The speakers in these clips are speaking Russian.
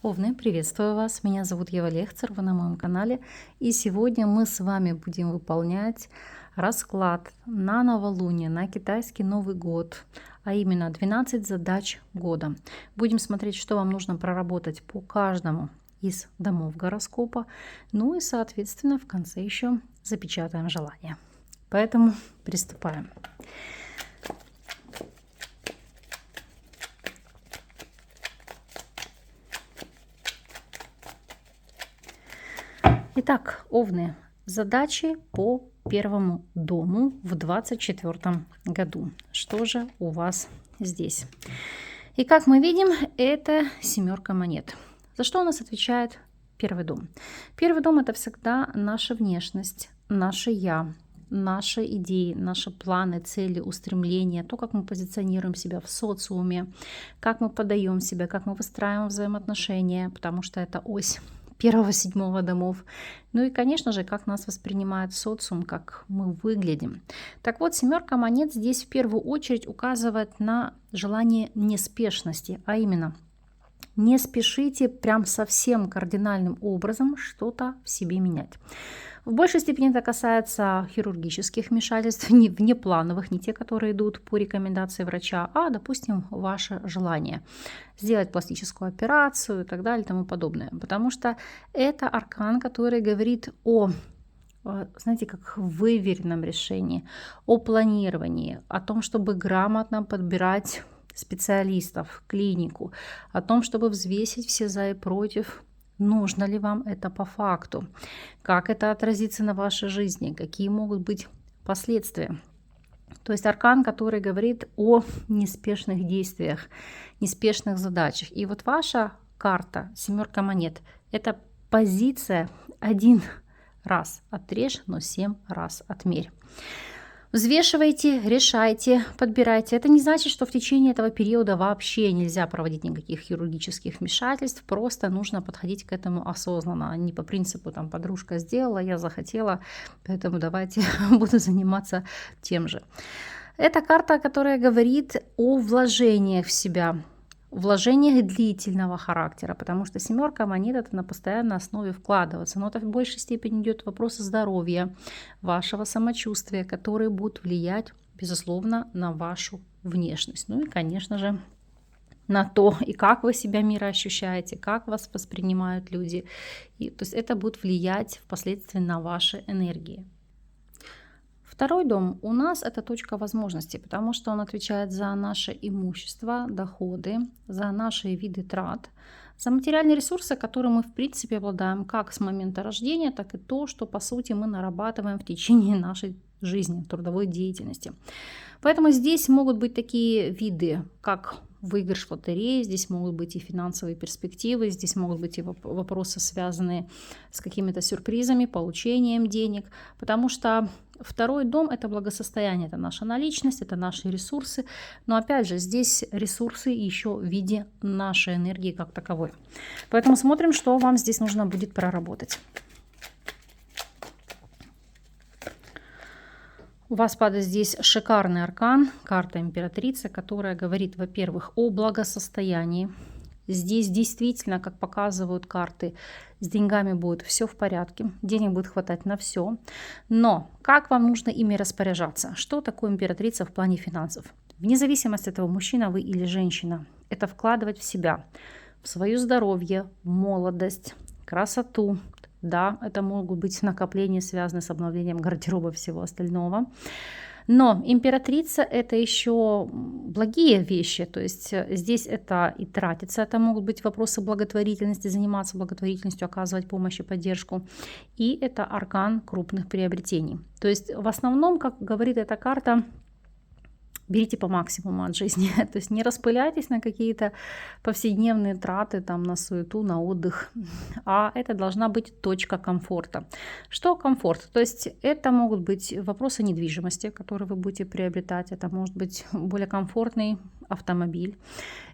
Овны, приветствую вас! Меня зовут Ева Лехцер, вы на моем канале. И сегодня мы с вами будем выполнять расклад на новолуние, на китайский Новый год, а именно 12 задач года. Будем смотреть, что вам нужно проработать по каждому из домов гороскопа. Ну и, соответственно, в конце еще запечатаем желание. Поэтому приступаем. Итак, Овны, задачи по первому дому в 2024 году. Что же у вас здесь? И как мы видим, это семерка монет. За что у нас отвечает первый дом? Первый дом — это всегда наша внешность, наше «я», наши идеи, наши планы, цели, устремления, то, как мы позиционируем себя в социуме, как мы подаем себя, как мы выстраиваем взаимоотношения, потому что это ось 1-7 домов. Ну и, конечно же, как нас воспринимает социум, как мы выглядим. Так вот, семерка монет здесь в первую очередь указывает на желание неспешности, а именно не спешите прям совсем кардинальным образом что-то в себе менять. В большей степени это касается хирургических вмешательств, внеплановых, не те, которые идут по рекомендации врача, а, допустим, ваше желание сделать пластическую операцию и так далее и тому подобное. Потому что это аркан, который говорит о, знаете, как выверенном решении, о планировании, о том, чтобы грамотно подбирать специалистов, клинику, о том, чтобы взвесить все за и против. Нужно ли вам это по факту? Как это отразится на вашей жизни? Какие могут быть последствия? То есть аркан, который говорит о неспешных действиях, неспешных задачах. И вот ваша карта, семерка монет, это позиция: 1 раз отрежь, но 7 раз отмерь. Взвешивайте, решайте, подбирайте. Это не значит, что в течение этого периода вообще нельзя проводить никаких хирургических вмешательств. Просто нужно подходить к этому осознанно, а не по принципу там подружка сделала, я захотела, поэтому давайте буду заниматься тем же. Это карта, которая говорит о вложениях в себя, вложениях длительного характера, потому что семерка монет — это на постоянной основе вкладываться. Но это в большей степени идет вопрос здоровья, вашего самочувствия, которые будут влиять, безусловно, на вашу внешность. Ну и, конечно же, на то, и как вы себя мироощущаете, как вас воспринимают люди. И, то есть это будет влиять впоследствии на ваши энергии. Второй дом у нас — это точка возможностей, потому что он отвечает за наше имущество, доходы, за наши виды трат, за материальные ресурсы, которыми мы в принципе обладаем как с момента рождения, так и то, что по сути мы нарабатываем в течение нашей жизни, трудовой деятельности. Поэтому здесь могут быть такие виды, как выигрыш в лотерее, здесь могут быть и финансовые перспективы, здесь могут быть и вопросы, связанные с какими-то сюрпризами, получением денег, потому что второй дом — это благосостояние, это наша наличность, это наши ресурсы, но опять же здесь ресурсы еще в виде нашей энергии как таковой. Поэтому смотрим, что вам здесь нужно будет проработать. У вас падает здесь шикарный аркан, карта императрицы, которая говорит, во-первых, о благосостоянии. Здесь действительно, как показывают карты, с деньгами будет все в порядке, денег будет хватать на все. Но как вам нужно ими распоряжаться? Что такое императрица в плане финансов? Вне зависимости от того, мужчина вы или женщина, это вкладывать в себя, в свое здоровье, молодость, красоту. Да, это могут быть накопления, связанные с обновлением гардероба и всего остального. Но императрица — это еще благие вещи, то есть здесь это и тратится, это могут быть вопросы благотворительности, заниматься благотворительностью, оказывать помощь и поддержку. И это аркан крупных приобретений. То есть в основном, как говорит эта карта, берите по максимуму от жизни, то есть не распыляйтесь на какие-то повседневные траты, там, на суету, на отдых, а это должна быть точка комфорта. Что комфорт? То есть это могут быть вопросы недвижимости, которые вы будете приобретать, это может быть более комфортный автомобиль.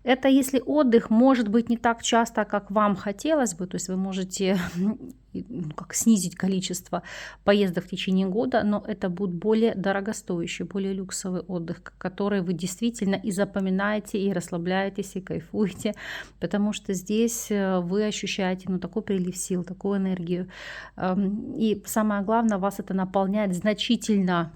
Это если отдых может быть не так часто, как вам хотелось бы, то есть вы можете как снизить количество поездок в течение года, но это будет более дорогостоящий, более люксовый отдых, который вы действительно и запоминаете, и расслабляетесь, и кайфуете, потому что здесь вы ощущаете такой прилив сил, такую энергию. И самое главное, вас это наполняет значительно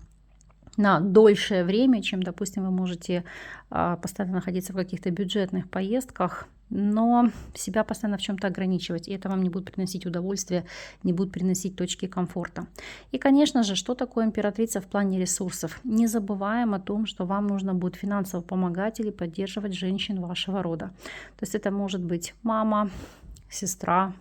на дольшее время, чем, допустим, вы можете постоянно находиться в каких-то бюджетных поездках, но себя постоянно в чем-то ограничивать, и это вам не будет приносить удовольствие, не будет приносить точки комфорта. И, конечно же, что такое императрица в плане ресурсов? Не забываем о том, что вам нужно будет финансово помогать или поддерживать женщин вашего рода. То есть это может быть мама, сестра,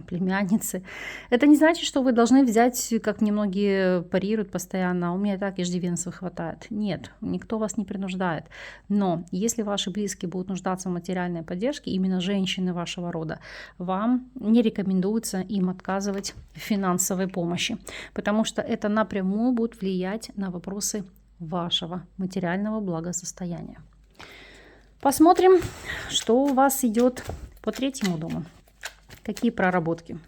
племянницы. Это не значит, что вы должны взять, как немногие парируют постоянно, у меня и так иждивенцев хватает. Нет, никто вас не принуждает. Но если ваши близкие будут нуждаться в материальной поддержке, именно женщины вашего рода, вам не рекомендуется им отказывать в финансовой помощи, потому что это напрямую будет влиять на вопросы вашего материального благосостояния. Посмотрим, что у вас идет по третьему дому. Какие проработки?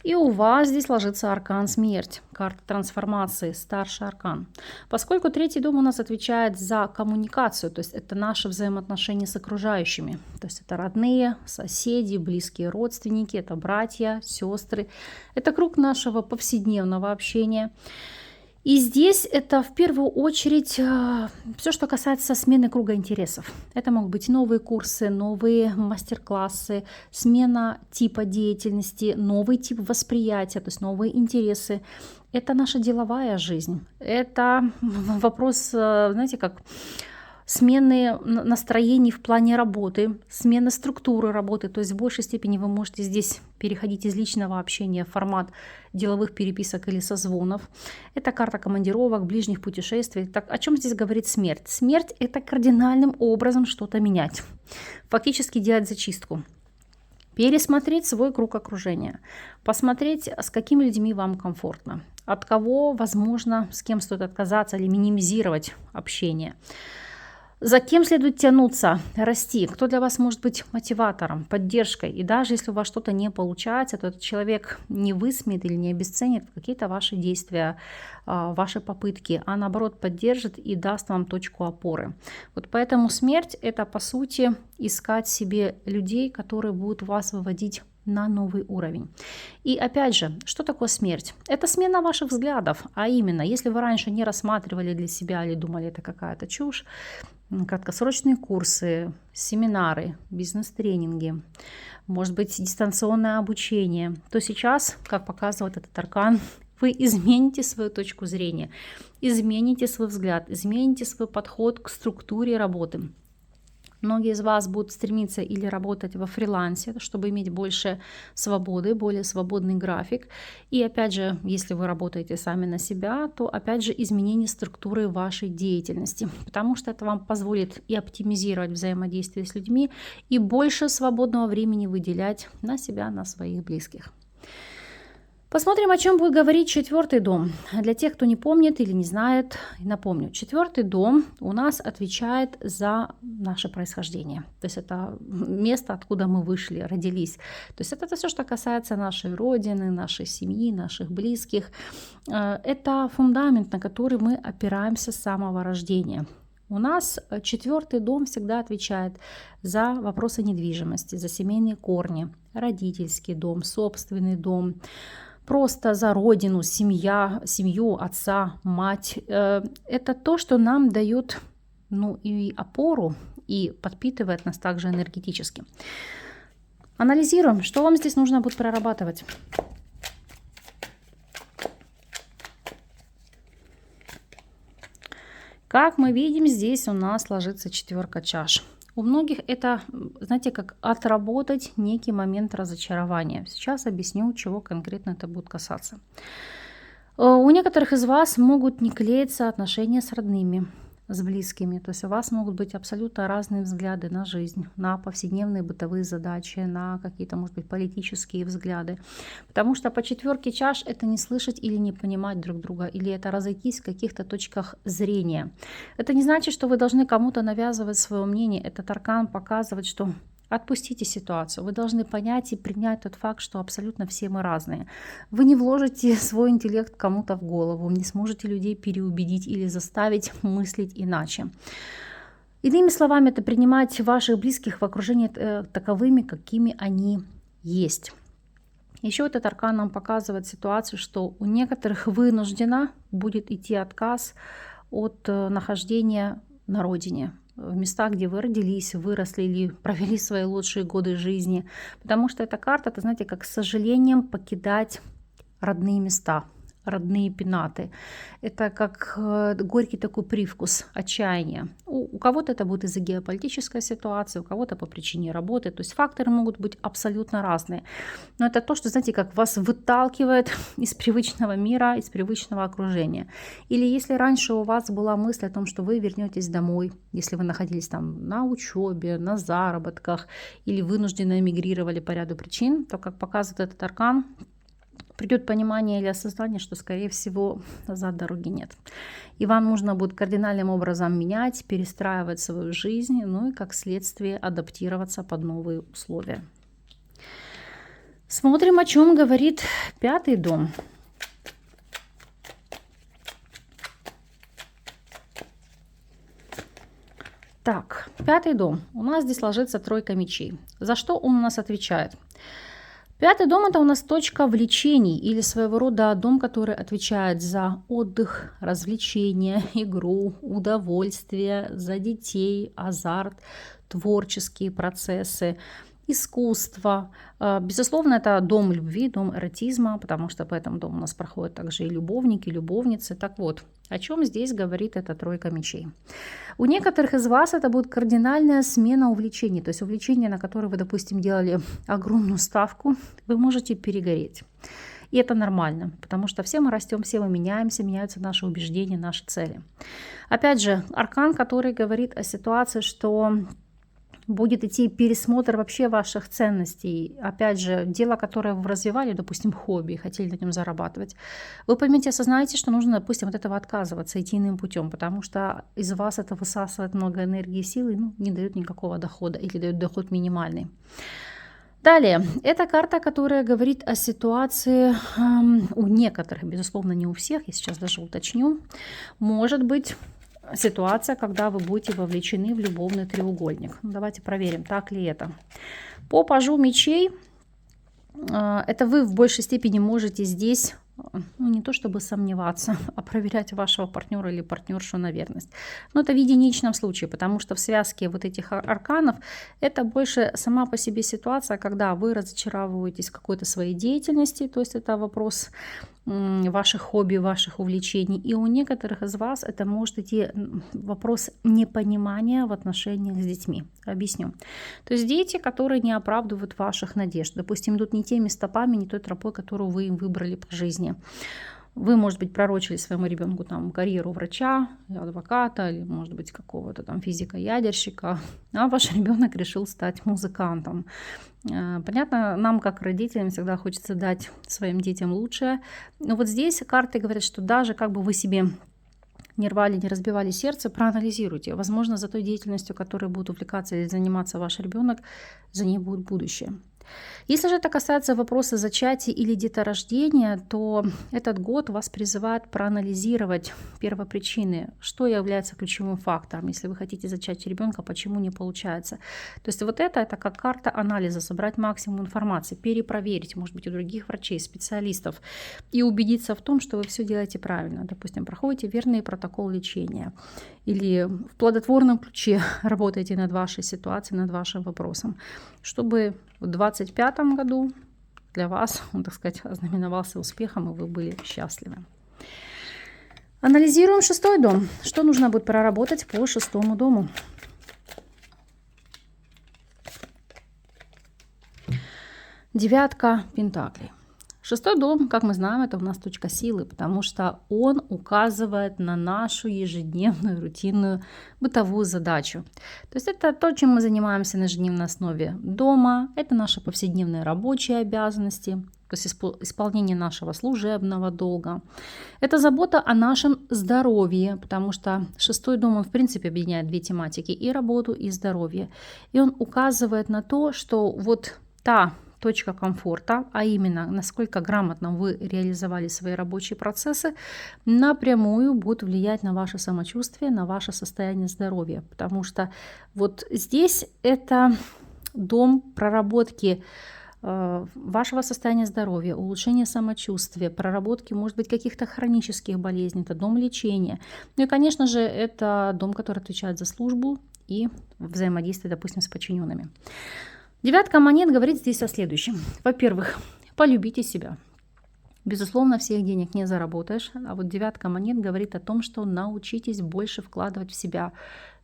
И у вас здесь ложится аркан смерть, карта трансформации, старший аркан. Поскольку третий дом у нас отвечает за коммуникацию, то есть это наши взаимоотношения с окружающими, то есть это родные, соседи, близкие родственники, это братья, сестры, это круг нашего повседневного общения. И здесь это в первую очередь все, что касается смены круга интересов. Это могут быть новые курсы, новые мастер-классы, смена типа деятельности, новый тип восприятия, то есть новые интересы. Это наша деловая жизнь. Это вопрос, знаете, как смены настроений в плане работы, смены структуры работы. То есть в большей степени вы можете здесь переходить из личного общения в формат деловых переписок или созвонов. Это карта командировок, ближних путешествий. Так, о чем здесь говорит смерть? Смерть – это кардинальным образом что-то менять. Фактически делать зачистку. Пересмотреть свой круг окружения. Посмотреть, с какими людьми вам комфортно. От кого, возможно, с кем стоит отказаться или минимизировать общение. За кем следует тянуться, расти? Кто для вас может быть мотиватором, поддержкой? И даже если у вас что-то не получается, то этот человек не высмеет или не обесценит какие-то ваши действия, ваши попытки, а наоборот поддержит и даст вам точку опоры. Вот поэтому смерть – это, по сути, искать себе людей, которые будут вас выводить на новый уровень. И опять же, что такое смерть? Это смена ваших взглядов, а именно, если вы раньше не рассматривали для себя или думали, это какая-то чушь, краткосрочные курсы, семинары, бизнес-тренинги, может быть, дистанционное обучение, то сейчас, как показывает этот аркан, вы измените свою точку зрения, измените свой взгляд, измените свой подход к структуре работы. Многие из вас будут стремиться или работать во фрилансе, чтобы иметь больше свободы, более свободный график. И опять же, если вы работаете сами на себя, то опять же изменение структуры вашей деятельности, потому что это вам позволит и оптимизировать взаимодействие с людьми, и больше свободного времени выделять на себя, на своих близких. Посмотрим, о чем будет говорить четвертый дом. Для тех, кто не помнит или не знает, напомню. Четвертый дом у нас отвечает за наше происхождение. То есть это место, откуда мы вышли, родились. То есть это все, что касается нашей родины, нашей семьи, наших близких. Это фундамент, на который мы опираемся с самого рождения. У нас четвертый дом всегда отвечает за вопросы недвижимости, за семейные корни, родительский дом, собственный дом, просто за родину, семью, отца, мать. Это то, что нам дает и опору, и подпитывает нас также энергетически. Анализируем, что вам здесь нужно будет прорабатывать. Как мы видим, здесь у нас ложится четверка чаш. У многих это, знаете, как отработать некий момент разочарования. Сейчас объясню, чего конкретно это будет касаться. У некоторых из вас могут не клеиться отношения с родными, с близкими. То есть у вас могут быть абсолютно разные взгляды на жизнь, на повседневные бытовые задачи, на какие-то, может быть, политические взгляды. Потому что по четверке чаш это не слышать или не понимать друг друга, или это разойтись в каких-то точках зрения. Это не значит, что вы должны кому-то навязывать свое мнение. Этот аркан показывает, что Отпустите ситуацию. Вы должны понять и принять тот факт, что абсолютно все мы разные. Вы не вложите свой интеллект кому-то в голову, не сможете людей переубедить или заставить мыслить иначе. Иными словами, это принимать ваших близких в окружении таковыми, какими они есть. Еще этот аркан нам показывает ситуацию, что у некоторых вынужденно будет идти отказ от нахождения на родине, в местах, где вы родились, выросли или провели свои лучшие годы жизни. Потому что эта карта, это, знаете, как с сожалением покидать родные места, родные пенаты. Это как горький такой привкус отчаяния. У кого-то это будет из-за геополитической ситуации, у кого-то по причине работы. То есть факторы могут быть абсолютно разные. Но это то, что, знаете, как вас выталкивает из привычного мира, из привычного окружения. Или если раньше у вас была мысль о том, что вы вернетесь домой, если вы находились там на учебе, на заработках или вынужденно эмигрировали по ряду причин, то, как показывает этот аркан, придет понимание или осознание, что, скорее всего, назад дороги нет. И вам нужно будет кардинальным образом менять, перестраивать свою жизнь, ну и, как следствие, адаптироваться под новые условия. Смотрим, о чем говорит 5-й дом. Так, 5-й дом. У нас здесь ложится тройка мечей. За что он у нас отвечает? 5-й дом – это у нас точка влечений или своего рода дом, который отвечает за отдых, развлечения, игру, удовольствие, за детей, азарт, творческие процессы, искусство. Безусловно, это дом любви, дом эротизма, потому что по этому дому у нас проходят также и любовники, и любовницы. Так вот, о чем здесь говорит эта тройка мечей? У некоторых из вас это будет кардинальная смена увлечений, то есть увлечение, на которое вы, допустим, делали огромную ставку, вы можете перегореть. И это нормально, потому что все мы растем, все мы меняемся, меняются наши убеждения, наши цели. Опять же, аркан, который говорит о ситуации, что будет идти пересмотр вообще ваших ценностей. Опять же, дело, которое вы развивали, допустим, хобби, хотели на нем зарабатывать. Вы поймете, осознаете, что нужно, допустим, от этого отказываться, идти иным путем, потому что из вас это высасывает много энергии и силы, не дает никакого дохода или дает доход минимальный. Далее, это карта, которая говорит о ситуации у некоторых, безусловно, не у всех, я сейчас даже уточню, может быть ситуация, когда вы будете вовлечены в любовный треугольник. Давайте проверим, так ли это. По пажу мечей, это вы в большей степени можете здесь не то чтобы сомневаться, а проверять вашего партнера или партнершу на верность. Но это в единичном случае, потому что в связке вот этих арканов это больше сама по себе ситуация, когда вы разочаровываетесь в какой-то своей деятельности, то есть это вопрос ваших хобби, ваших увлечений. И у некоторых из вас это может идти вопрос непонимания в отношениях с детьми. Объясню. То есть дети, которые не оправдывают ваших надежд, допустим, идут не теми стопами, не той тропой, которую вы им выбрали по жизни. Вы, может быть, пророчили своему ребенку там карьеру врача, адвоката или, может быть, какого-то там физика-ядерщика, а ваш ребенок решил стать музыкантом. Понятно, нам, как родителям, всегда хочется дать своим детям лучшее. Но вот здесь карты говорят, что даже как бы вы себе не рвали, не разбивали сердце, проанализируйте. Возможно, за той деятельностью, которой будет увлекаться или заниматься ваш ребенок, за ней будет будущее. Если же это касается вопроса зачатия или деторождения, то этот год вас призывает проанализировать первопричины, что является ключевым фактором. Если вы хотите зачать ребенка, почему не получается. То есть вот это как карта анализа, собрать максимум информации, перепроверить, может быть, у других врачей, специалистов и убедиться в том, что вы все делаете правильно. Допустим, проходите верный протокол лечения или в плодотворном ключе работаете над вашей ситуацией, над вашим вопросом, чтобы в 2025 году для вас, он, так сказать, ознаменовался успехом, и вы были счастливы. Анализируем 6-й дом. Что нужно будет проработать по 6-му дому? Девятка пентаклей. 6-й дом, как мы знаем, это у нас точка силы, потому что он указывает на нашу ежедневную, рутинную, бытовую задачу. То есть это то, чем мы занимаемся на ежедневной основе дома, это наши повседневные рабочие обязанности, то есть исполнение нашего служебного долга. Это забота о нашем здоровье, потому что 6-й дом, он в принципе объединяет две тематики: и работу, и здоровье. И он указывает на то, что вот та точка комфорта, а именно насколько грамотно вы реализовали свои рабочие процессы, напрямую будет влиять на ваше самочувствие, на ваше состояние здоровья. Потому что вот здесь это дом проработки вашего состояния здоровья, улучшения самочувствия, проработки, может быть, каких-то хронических болезней, это дом лечения. Ну и, конечно же, это дом, который отвечает за службу и взаимодействие, допустим, с подчиненными. 9 монет говорит здесь о следующем. Во-первых, полюбите себя. Безусловно, всех денег не заработаешь, а вот 9 монет говорит о том, что научитесь больше вкладывать в себя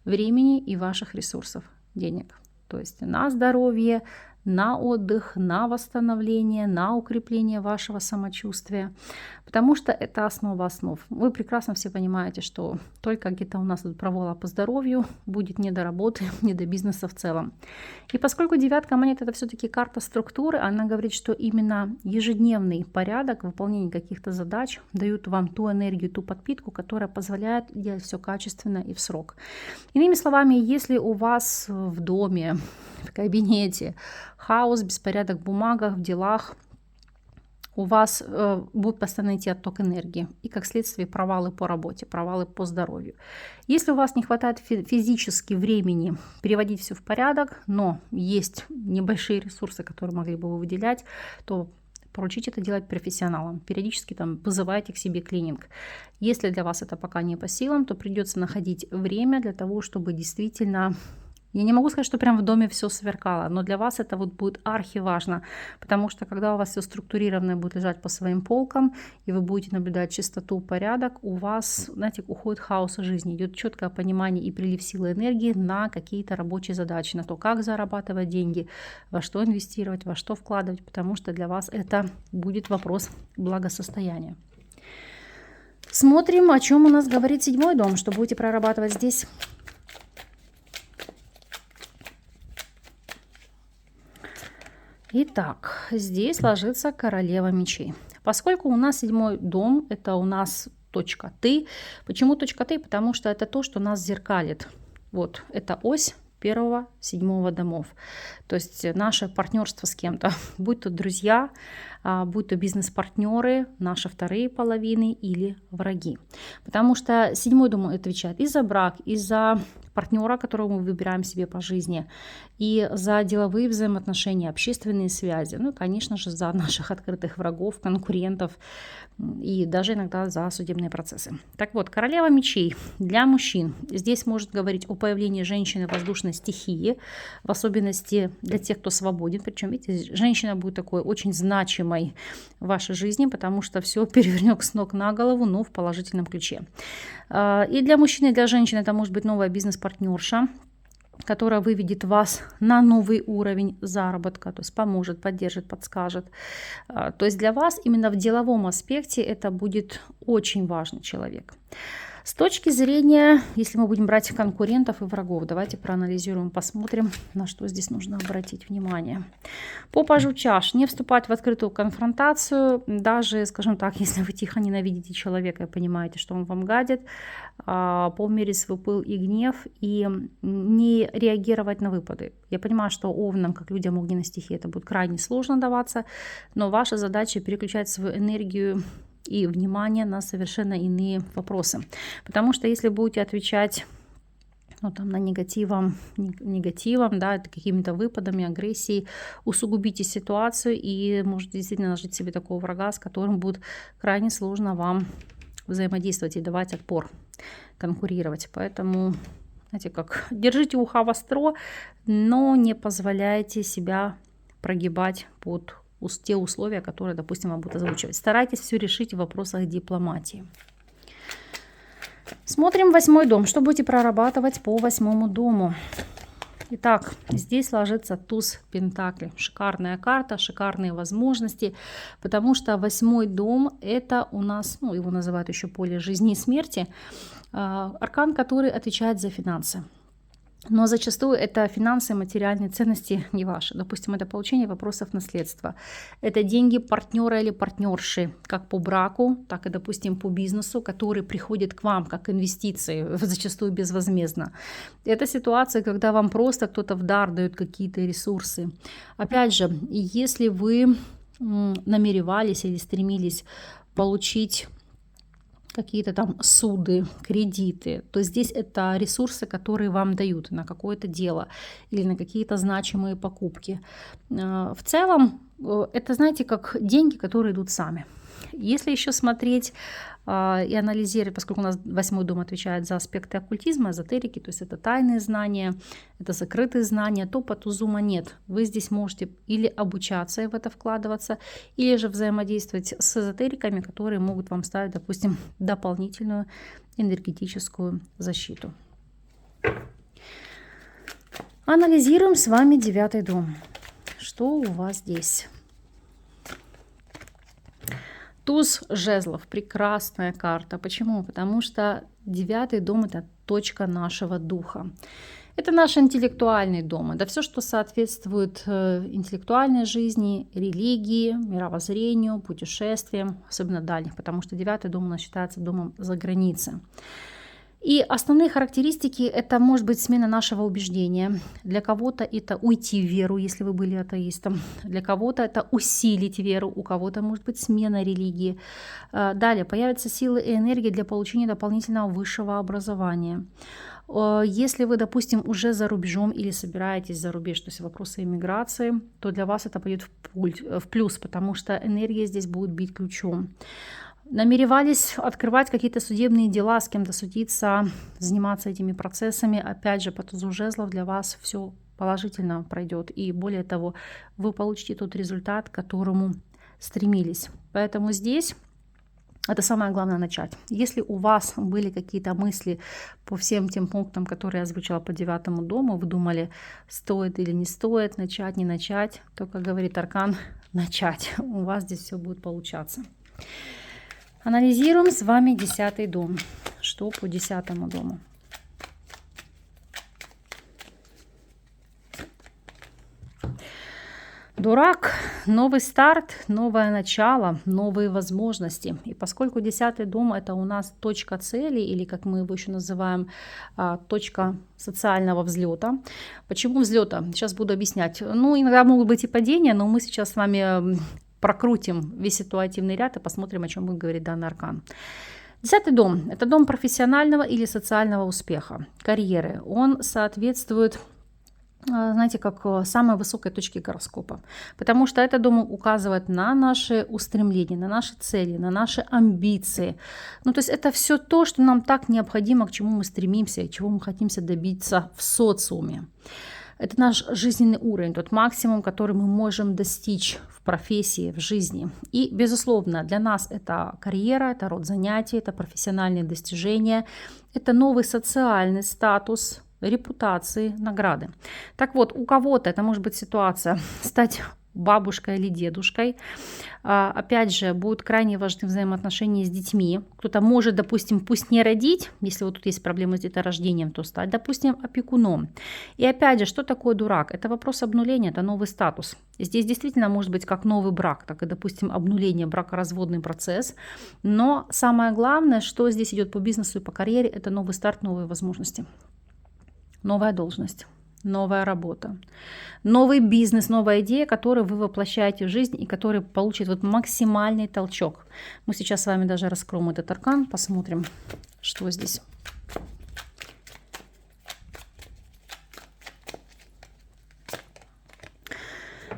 времени и ваших ресурсов, денег. То есть на здоровье, на отдых, на восстановление, на укрепление вашего самочувствия, потому что это основа основ. Вы прекрасно все понимаете, что только где-то у нас тут провала по здоровью, будет не до работы, не до бизнеса в целом. И поскольку 9 монет — это все-таки карта структуры, она говорит, что именно ежедневный порядок, выполнение каких-то задач дают вам ту энергию, ту подпитку, которая позволяет делать все качественно и в срок. Иными словами, если у вас в доме, в кабинете хаос, беспорядок в бумагах, в делах, у вас будет постоянно идти отток энергии и, как следствие, провалы по работе, провалы по здоровью. Если у вас не хватает физически времени приводить все в порядок, но есть небольшие ресурсы, которые могли бы вы выделять, то поручите это делать профессионалам. Периодически там вызывайте к себе клининг. Если для вас это пока не по силам, то придется находить время для того, чтобы действительно... Я не могу сказать, что прям в доме все сверкало, но для вас это вот будет архиважно, потому что когда у вас все структурированное будет лежать по своим полкам, и вы будете наблюдать чистоту, порядок, у вас, знаете, уходит хаос жизни, идет четкое понимание и прилив силы энергии на какие-то рабочие задачи, на то, как зарабатывать деньги, во что инвестировать, во что вкладывать, потому что для вас это будет вопрос благосостояния. Смотрим, о чем у нас говорит 7-й дом, что будете прорабатывать здесь. Итак, здесь ложится королева мечей. Поскольку у нас 7-й дом, это у нас точка «ты». Почему точка «ты»? Потому что это то, что нас зеркалит. Вот, это ось 1-7 домов. То есть наше партнерство с кем-то, будь то друзья, будь то бизнес-партнеры, наши вторые половины или враги. Потому что 7-й дом отвечает и за брак, и за партнера, которого мы выбираем себе по жизни, и за деловые взаимоотношения, общественные связи, ну и, конечно же, за наших открытых врагов, конкурентов и даже иногда за судебные процессы. Так вот, королева мечей для мужчин. Здесь может говорить о появлении женщины воздушной стихии, в особенности для тех, кто свободен. Причем, видите, женщина будет такой очень значимой в вашей жизни, потому что все перевернет с ног на голову, но в положительном ключе. И для мужчины, и для женщины это может быть новая бизнес-партнерша, которая выведет вас на новый уровень заработка, то есть поможет, поддержит, подскажет. То есть для вас именно в деловом аспекте это будет очень важный человек. С точки зрения, если мы будем брать конкурентов и врагов, давайте проанализируем, посмотрим, на что здесь нужно обратить внимание. По пажу чаш. Не вступать в открытую конфронтацию, даже, скажем так, если вы тихо ненавидите человека и понимаете, что он вам гадит, поумерить свой пыл и гнев и не реагировать на выпады. Я понимаю, что овнам, как людям огненной стихии, это будет крайне сложно даваться, но ваша задача переключать свою энергию и внимание на совершенно иные вопросы. Потому что если будете отвечать там, на негативом, да, какими-то выпадами, агрессией, усугубите ситуацию и можете действительно нажить себе такого врага, с которым будет крайне сложно вам взаимодействовать и давать отпор, конкурировать. Поэтому, знаете, как держите ухо востро, но не позволяйте себя прогибать под те условия, которые, допустим, вам будут озвучивать. Старайтесь все решить в вопросах дипломатии. Смотрим 8-й дом. Что будете прорабатывать по 8-му дому? Итак, здесь ложится туз пентаклей. Шикарная карта, шикарные возможности, потому что 8-й дом это у нас, его называют еще поле жизни и смерти, аркан, который отвечает за финансы. Но зачастую это финансы, материальные ценности не ваши. Допустим, это получение вопросов наследства. Это деньги партнера или партнерши, как по браку, так и, допустим, по бизнесу, который приходит к вам как инвестиции, зачастую безвозмездно. Это ситуация, когда вам просто кто-то в дар дает какие-то ресурсы. Опять же, если вы намеревались или стремились получить какие-то там суды, кредиты, то здесь это ресурсы, которые вам дают на какое-то дело или на какие-то значимые покупки. В целом, это, знаете, как деньги, которые идут сами. Если еще смотреть и анализировать, поскольку у нас 8-й дом отвечает за аспекты оккультизма, эзотерики, то есть это тайные знания, это закрытые знания, то по тузу монет вы здесь можете или обучаться и в это вкладываться, или же взаимодействовать с эзотериками, которые могут вам ставить, допустим, дополнительную энергетическую защиту. Анализируем с вами 9-й дом. Что у вас здесь? Туз жезлов. Прекрасная карта. Почему? Потому что 9-й дом – это точка нашего духа. Это наш интеллектуальный дом. Это все, что соответствует интеллектуальной жизни, религии, мировоззрению, путешествиям, особенно дальних, потому что 9-й дом у нас считается домом за границей. И основные характеристики – это может быть смена нашего убеждения. Для кого-то это уйти в веру, если вы были атеистом. Для кого-то это усилить веру, у кого-то может быть смена религии. Далее появятся силы и энергия для получения дополнительного высшего образования. Если вы, допустим, уже за рубежом или собираетесь за рубеж, то есть вопросы иммиграции, то для вас это пойдет в плюс, потому что энергия здесь будет бить ключом. Намеревались открывать какие-то судебные дела, с кем-то судиться, заниматься этими процессами. Опять же, по тузу жезлов для вас все положительно пройдет. И более того, вы получите тот результат, к которому стремились. Поэтому здесь это самое главное начать. Если у вас были какие-то мысли по всем тем пунктам, которые я озвучила по 9-му дому, вы думали, стоит или не стоит, начать, не начать, то, как говорит аркан, начать. У вас здесь все будет получаться. Анализируем с вами 10-й дом. Что по 10-му дому? Дурак, новый старт, новое начало, новые возможности. И поскольку 10-й дом – это у нас точка цели, или как мы его еще называем, точка социального взлета. Почему взлета? Сейчас буду объяснять. Ну, иногда могут быть и падения, но мы сейчас с вами прокрутим весь ситуативный ряд и посмотрим, о чем будет говорить данный аркан. 10-й дом – это дом профессионального или социального успеха, карьеры. Он соответствует, знаете, как самой высокой точке гороскопа, потому что этот дом указывает на наши устремления, на наши цели, на наши амбиции. Ну, то есть это все то, что нам так необходимо, к чему мы стремимся и чего мы хотим добиться в социуме. Это наш жизненный уровень, тот максимум, который мы можем достичь в профессии, в жизни. И, безусловно, для нас это карьера, это род занятий, это профессиональные достижения, это новый социальный статус, репутации, награды. Так вот, у кого-то это может быть ситуация стать бабушкой или дедушкой. Опять же, будут крайне важны взаимоотношения с детьми. Кто-то может, допустим, пусть не родить, если вот тут есть проблемы с деторождением, то стать, допустим, опекуном. И опять же, что такое дурак? Это вопрос обнуления, это новый статус. Здесь действительно может быть как новый брак, так и, допустим, обнуление, бракоразводный процесс. Но самое главное, что здесь идет по бизнесу и по карьере, это новый старт, новые возможности. Новая должность, новая работа, новый бизнес, новая идея, которую вы воплощаете в жизнь и который получит вот максимальный толчок. Мы сейчас с вами даже раскроем этот аркан, посмотрим, что здесь.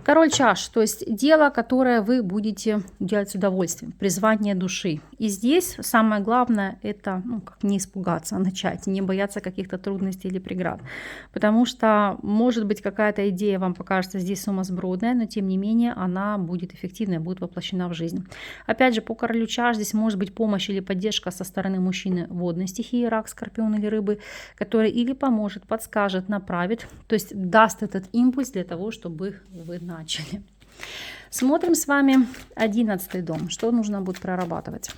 Король чаш, то есть дело, которое вы будете делать с удовольствием, призвание души. И здесь самое главное это как не испугаться, а начать, не бояться каких-то трудностей или преград. Потому что, может быть, какая-то идея вам покажется здесь сумасбродная, но тем не менее она будет эффективной, будет воплощена в жизнь. Опять же, по королю чаш здесь может быть помощь или поддержка со стороны мужчины водной стихии, рак, скорпион или рыбы, который или поможет, подскажет, направит, то есть даст этот импульс для того, чтобы вы начали. Смотрим с вами 11-й дом. Что нужно будет прорабатывать?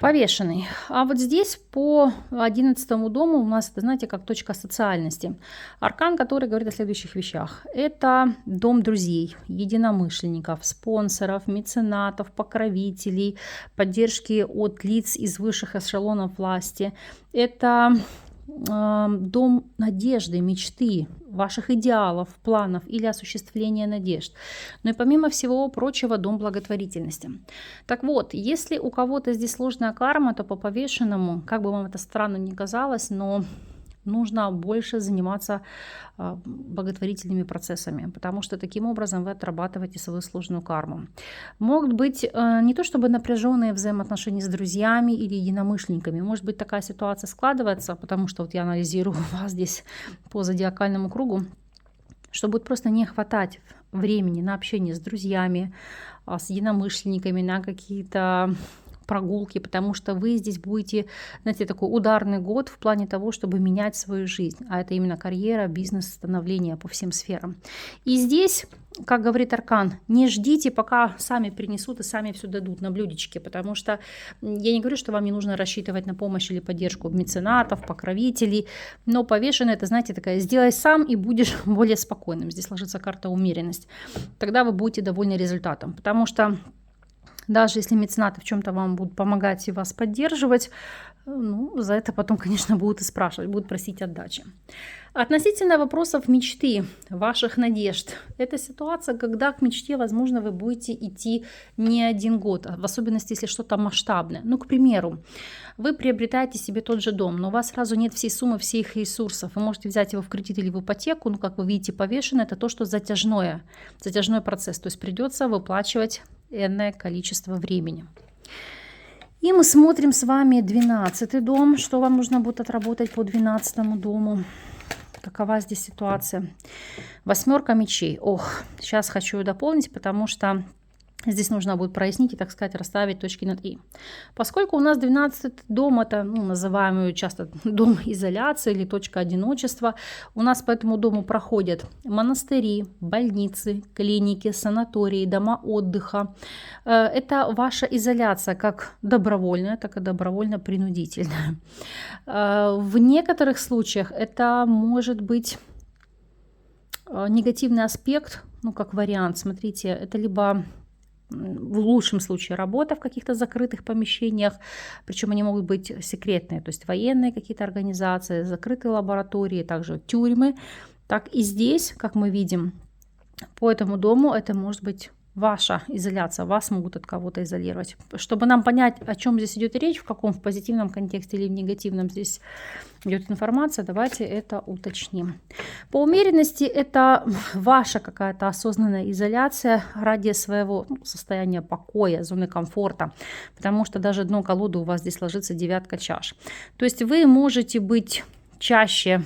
Повешенный. А вот здесь по 11 дому у нас, это, знаете, как точка социальности. Аркан, который говорит о следующих вещах. Это дом друзей, единомышленников, спонсоров, меценатов, покровителей, поддержки от лиц из высших эшелонов власти. Это дом надежды, мечты, ваших идеалов, планов или осуществления надежд. Но и помимо всего прочего, дом благотворительности. Так вот, если у кого-то здесь сложная карма, то по повешенному, как бы вам это странно ни казалось, но нужно больше заниматься благотворительными процессами, потому что таким образом вы отрабатываете свою сложную карму. Могут быть не то чтобы напряженные взаимоотношения с друзьями или единомышленниками, может быть такая ситуация складывается, потому что вот я анализирую вас здесь по зодиакальному кругу, что будет просто не хватать времени на общение с друзьями, с единомышленниками, на какие-то прогулки, потому что вы здесь будете, знаете, такой ударный год в плане того, чтобы менять свою жизнь, а это именно карьера, бизнес, становление по всем сферам. И здесь, как говорит Аркан, не ждите, пока сами принесут и сами все дадут на блюдечке, потому что я не говорю, что вам не нужно рассчитывать на помощь или поддержку меценатов, покровителей, но повешенный, это, знаете, такая, сделай сам и будешь более спокойным. Здесь ложится карта умеренность. Тогда вы будете довольны результатом, потому что даже если меценаты в чем-то вам будут помогать и вас поддерживать, ну, за это потом, конечно, будут и спрашивать, будут просить отдачи. Относительно вопросов мечты, ваших надежд, это ситуация, когда к мечте, возможно, вы будете идти не один год, в особенности, если что-то масштабное. Ну, к примеру, вы приобретаете себе тот же дом, но у вас сразу нет всей суммы, всех ресурсов. Вы можете взять его в кредит или в ипотеку, но, как вы видите, повешено, это то, что затяжной процесс, то есть придется выплачивать энное количество времени. И мы смотрим с вами 12 дом. Что вам нужно будет отработать по 12 дому? Какова здесь ситуация? 8 мечей. Ох, сейчас хочу дополнить, потому что здесь нужно будет прояснить и, так сказать, расставить точки над «и». Поскольку у нас 12 дом, это называемый часто дом изоляции или точка одиночества, у нас по этому дому проходят монастыри, больницы, клиники, санатории, дома отдыха. Это ваша изоляция как добровольная, так и добровольно-принудительная. В некоторых случаях это может быть негативный аспект, как вариант. Смотрите, это либо в лучшем случае работа в каких-то закрытых помещениях, причем они могут быть секретные, то есть военные какие-то организации, закрытые лаборатории, также тюрьмы. Так и здесь, как мы видим, по этому дому это может быть ваша изоляция, вас могут от кого-то изолировать. Чтобы нам понять, о чем здесь идет речь, в позитивном контексте или в негативном здесь идет информация, давайте это уточним. По умеренности это ваша какая-то осознанная изоляция ради своего состояния покоя, зоны комфорта, потому что даже дно колоды у вас здесь ложится 9 чаш. То есть вы можете быть чаще,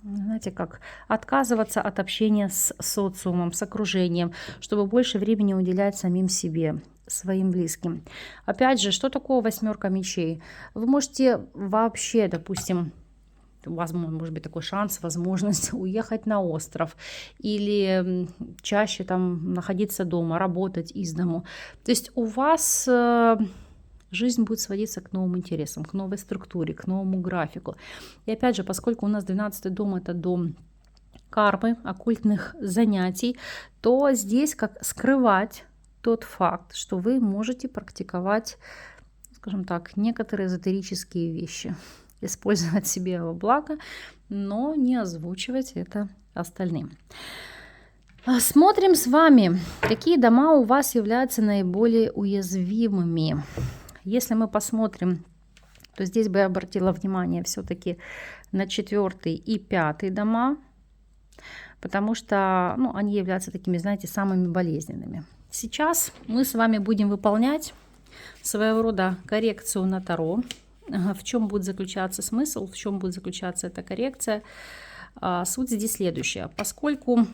знаете, как отказываться от общения с социумом, с окружением, чтобы больше времени уделять самим себе, своим близким. Опять же, что такое 8 мечей? Вы можете вообще, допустим, у вас может быть такой шанс, возможность уехать на остров или чаще там находиться дома, работать из дому. То есть у вас жизнь будет сводиться к новым интересам, к новой структуре, к новому графику. И опять же, поскольку у нас 12 дом это дом кармы, оккультных занятий, то здесь как скрывать тот факт, что вы можете практиковать, скажем так, некоторые эзотерические вещи, использовать себе во благо, но не озвучивать это остальным. Смотрим с вами, какие дома у вас являются наиболее уязвимыми. Если мы посмотрим, то здесь бы я обратила внимание все-таки на 4 и 5 дома, потому что они являются такими, знаете, самыми болезненными. Сейчас мы с вами будем выполнять своего рода коррекцию на Таро. В чем будет заключаться смысл, в чем будет заключаться эта коррекция? Суть здесь следующая. Поскольку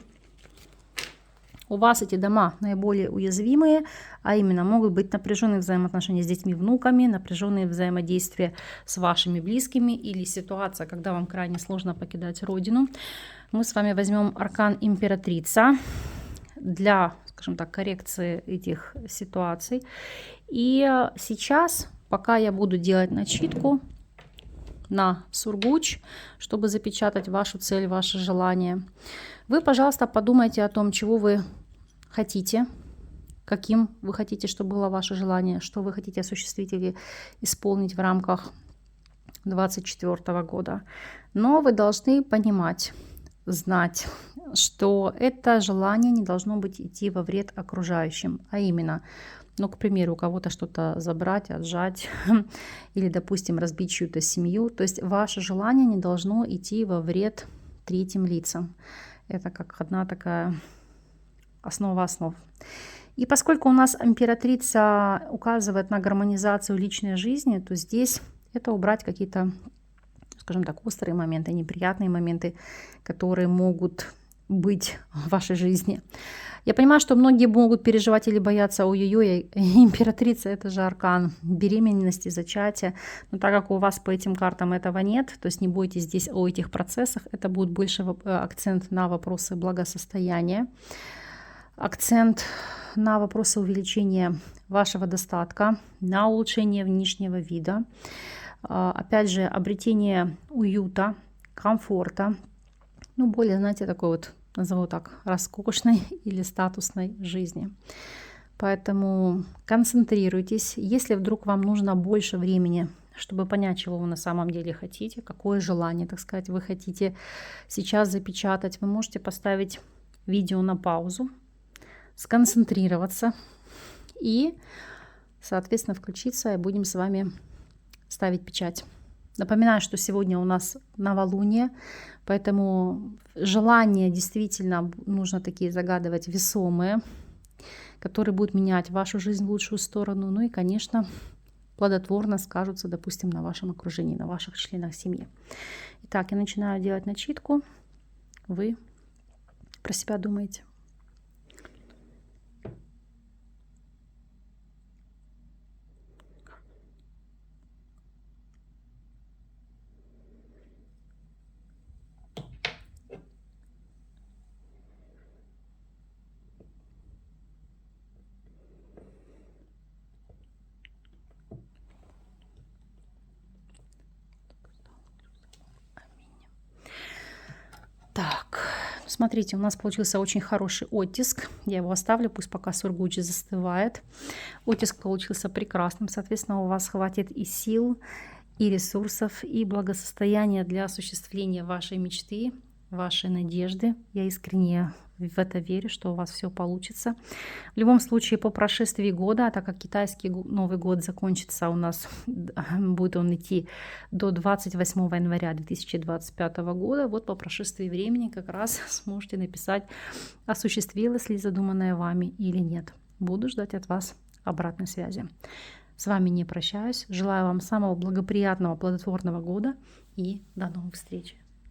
у вас эти дома наиболее уязвимые, а именно могут быть напряженные взаимоотношения с детьми, внуками, напряженные взаимодействия с вашими близкими или ситуация, когда вам крайне сложно покидать родину, мы с вами возьмем аркан императрица для, скажем так, коррекции этих ситуаций. И сейчас пока я буду делать начитку на сургуч, чтобы запечатать вашу цель, ваше желание, вы, пожалуйста, подумайте о том, чего вы хотите, каким вы хотите, чтобы было ваше желание, что вы хотите осуществить или исполнить в рамках 2024 года. Но вы должны понимать, знать, что это желание не должно быть идти во вред окружающим, а именно, ну, к примеру, у кого-то что-то забрать, отжать или, допустим, разбить чью-то семью. То есть ваше желание не должно идти во вред третьим лицам. Это как одна такая основа основ. И поскольку у нас императрица указывает на гармонизацию личной жизни, то здесь это убрать какие-то, скажем так, острые моменты, неприятные моменты, которые могут быть в вашей жизни. Я понимаю, что многие могут переживать или бояться, ой-ой-ой, императрица, это же аркан беременности, зачатия. Но так как у вас по этим картам этого нет, то есть не бойтесь здесь о этих процессах, это будет больше акцент на вопросы благосостояния, акцент на вопросы увеличения вашего достатка, на улучшение внешнего вида, опять же, обретение уюта, комфорта, ну, более, знаете, такой вот, назову так, роскошной или статусной жизни. Поэтому концентрируйтесь. Если вдруг вам нужно больше времени, чтобы понять, чего вы на самом деле хотите, какое желание, так сказать, вы хотите сейчас запечатать, вы можете поставить видео на паузу, сконцентрироваться и, соответственно, включиться, и будем с вами ставить печать. Напоминаю, что сегодня у нас новолуние, поэтому желания действительно нужно такие загадывать весомые, которые будут менять вашу жизнь в лучшую сторону. Ну и, конечно, плодотворно скажутся, допустим, на вашем окружении, на ваших членах семьи. Итак, я начинаю делать начитку. Вы про себя думаете. Так, смотрите, у нас получился очень хороший оттиск. Я его оставлю, пусть пока сургуч застывает. Оттиск получился прекрасным. Соответственно, у вас хватит и сил, и ресурсов, и благосостояния для осуществления вашей мечты, вашей надежды. Я искренне в это верю, что у вас все получится. В любом случае, по прошествии года, так как китайский Новый год закончится у нас, будет он идти до 28 января 2025 года, вот по прошествии времени как раз сможете написать, осуществилось ли задуманное вами или нет. Буду ждать от вас обратной связи. С вами не прощаюсь. Желаю вам самого благоприятного, плодотворного года и до новых встреч.